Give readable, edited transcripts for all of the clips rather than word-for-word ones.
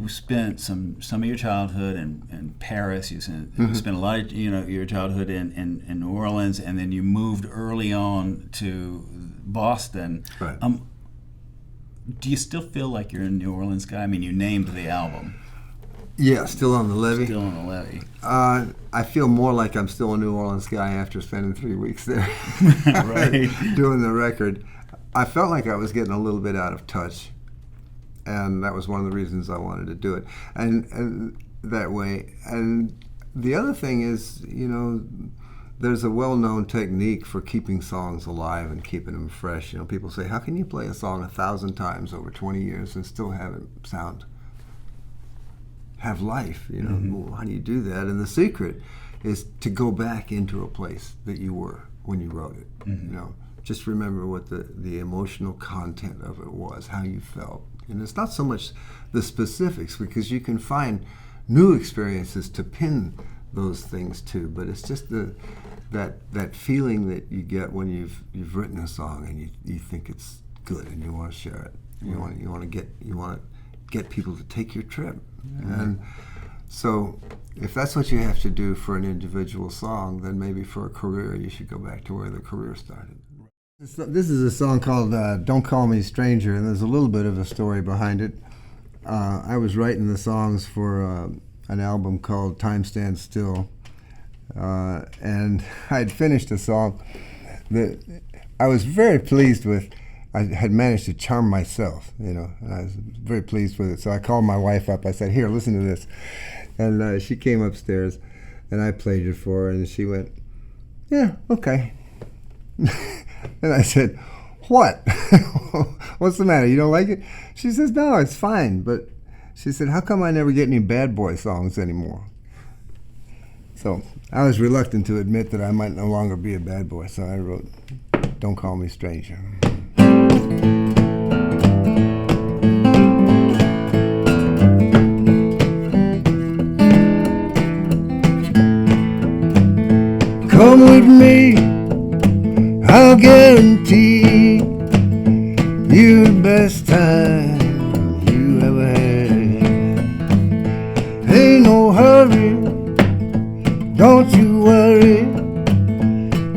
you spent some of your childhood in Paris. You spent a lot of your childhood in New Orleans, and then you moved early on to Boston. Right. Do you still feel like you're a New Orleans guy? I mean, you named the album. Yeah, still on the levee. Still on the levee. I feel more like I'm still a New Orleans guy after spending 3 weeks there, right, doing the record. I felt like I was getting a little bit out of touch, and that was one of the reasons I wanted to do it, and that way. And the other thing is, there's a well-known technique for keeping songs alive and keeping them fresh. People say, how can you play a song 1,000 times over 20 years and still have it have life? Well, how do you do that? And the secret is to go back into a place that you were when you wrote it. Just remember what the emotional content of it was, how you felt. And it's not so much the specifics, because you can find new experiences to pin those things to, but it's just that feeling that you get when you've written a song and you think it's good and you want to share it. You want to get people to take your trip. And so if that's what you have to do for an individual song, then maybe for a career you should go back to where the career started. This is a song called Don't Call Me Stranger, and there's a little bit of a story behind it. I was writing the songs for an album called Time Stands Still, and I'd finished a song that I was very pleased with. I had managed to charm myself, and I was very pleased with it. So I called my wife up. I said, here, listen to this. And she came upstairs, and I played it for her, and she went, yeah, okay. And I said, what? What's the matter? You don't like it? She says, no, it's fine. But she said, how come I never get any bad boy songs anymore? So I was reluctant to admit that I might no longer be a bad boy, so I wrote, Don't Call Me Stranger. Come with me, I'll guarantee you the best time you ever had. Ain't no hurry, don't you worry,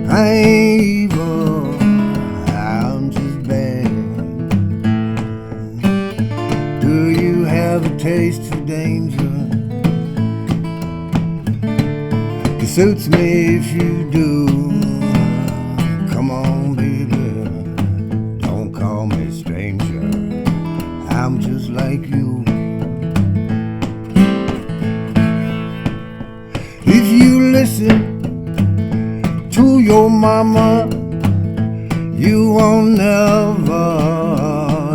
I ain't evil, I'm just bad. Do you have a taste for danger? It suits me if you do. Come on, baby, don't call me stranger, I'm just like you. If you listen to your mama, you won't never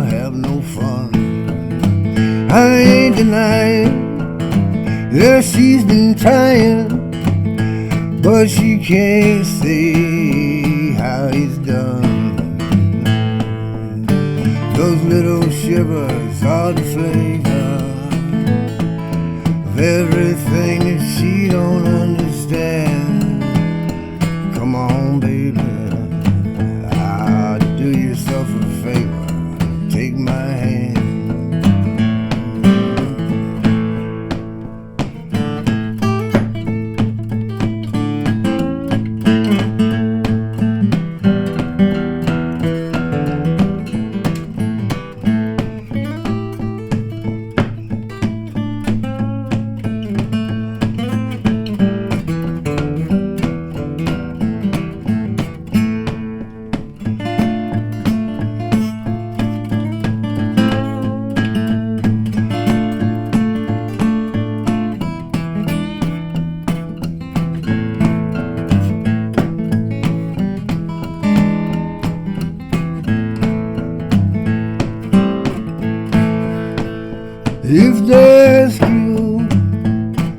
have no fun. I ain't denying that she's been trying, but she can't see how he's done. Those little shivers are the flavor of everything that she don't understand. Come on, baby, do yourself a favor, take my hand. If they ask you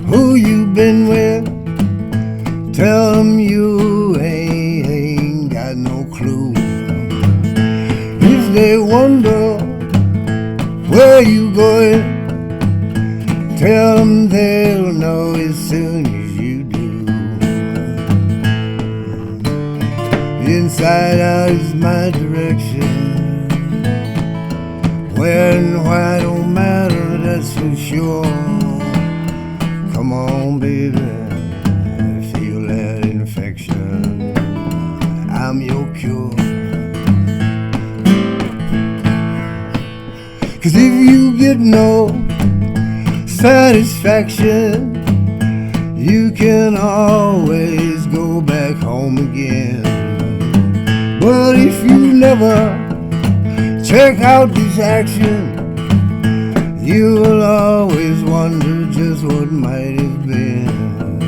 who you been with, tell them you ain't got no clue. If they wonder where you going, tell them they'll know as soon as you do. Inside out is my direction, where and why don't matter. that's for sure. Come on, baby, feel that infection. I'm your cure. 'Cause if you get no satisfaction, you can always go back home again. But if you never check out this action, you will always wonder just what might have been.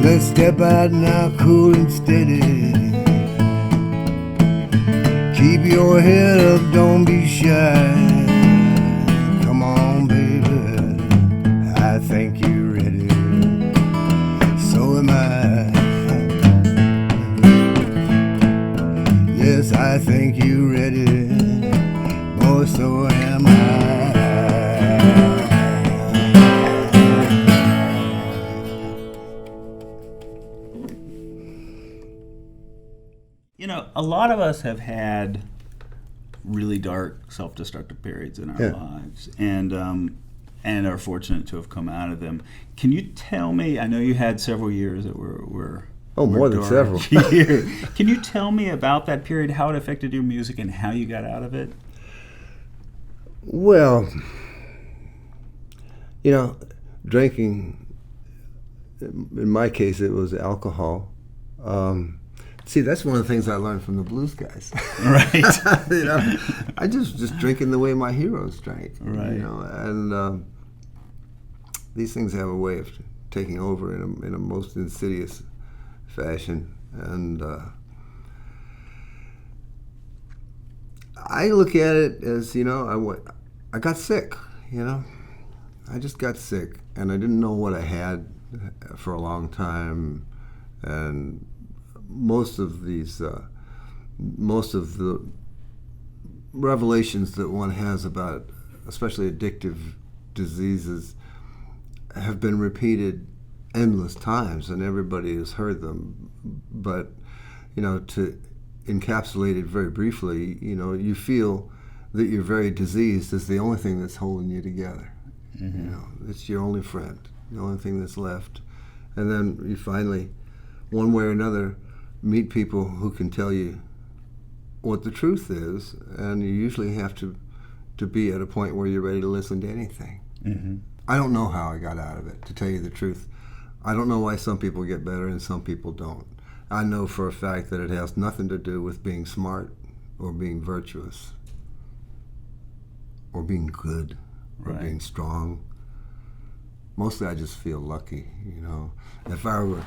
Let's step out now, cool and steady. Keep your head up, don't be shy. Come on, baby, I think you're ready. So am I. Yes, I think you're ready. Oh, so am I. You know, a lot of us have had really dark, self-destructive periods in our lives, and are fortunate to have come out of them. Can you tell me? I know you had several years that were more than several. Can you tell me about that period, how it affected your music, and how you got out of it? Well, you know, drinking. In my case, it was alcohol. See, that's one of the things I learned from the blues guys. Right. You know, I just drinking the way my heroes drank. Right. You know, and these things have a way of taking over in a most insidious fashion. And I look at it as, you know, I got sick. You know, I just got sick, and I didn't know what I had for a long time, and most of the revelations that one has about, especially addictive diseases, have been repeated endless times, and everybody has heard them. But, you know, to encapsulate it very briefly, you know, you feel that your very disease is the only thing that's holding you together. Mm-hmm. You know, it's your only friend, the only thing that's left. And then you finally, one way or another, meet people who can tell you what the truth is, and you usually have to be at a point where you're ready to listen to anything. Mm-hmm. I don't know how I got out of it, to tell you the truth. I don't know why some people get better and some people don't. I know for a fact that it has nothing to do with being smart or being virtuous or being good or being strong. Mostly I just feel lucky, you know. If I were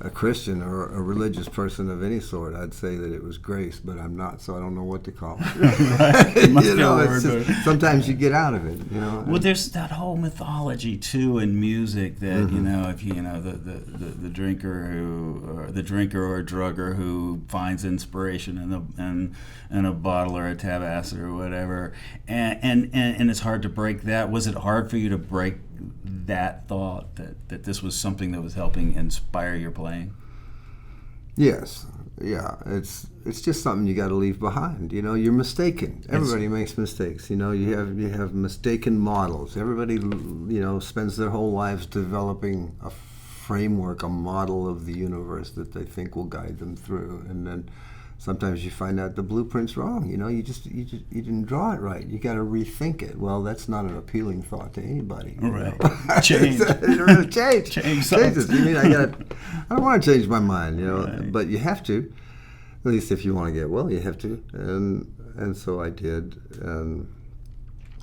a Christian or a religious person of any sort, I'd say that it was grace, but I'm not, so I don't know what to call it. Right. You know, it's just, sometimes you get out of it, you know. Well, there's that whole mythology too in music that mm-hmm. you know, if you know the drinker or a drugger who finds inspiration in a bottle or a tab acid or whatever, and it's hard to break that. Was it hard for you to break that thought that this was something that was helping inspire your playing? Yes, yeah. It's just something you got to leave behind. You know, you're mistaken. Everybody makes mistakes. You know, you have mistaken models. Everybody, you know, spends their whole lives developing a framework, a model of the universe that they think will guide them through, and then sometimes you find out the blueprint's wrong. You know, you didn't draw it right. You got to rethink it. Well, that's not an appealing thought to anybody. Right. Change. Change. Changes. You mean I don't want to change my mind. You know, right. But you have to. At least if you want to get well, you have to. And so I did, and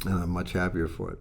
I'm much happier for it.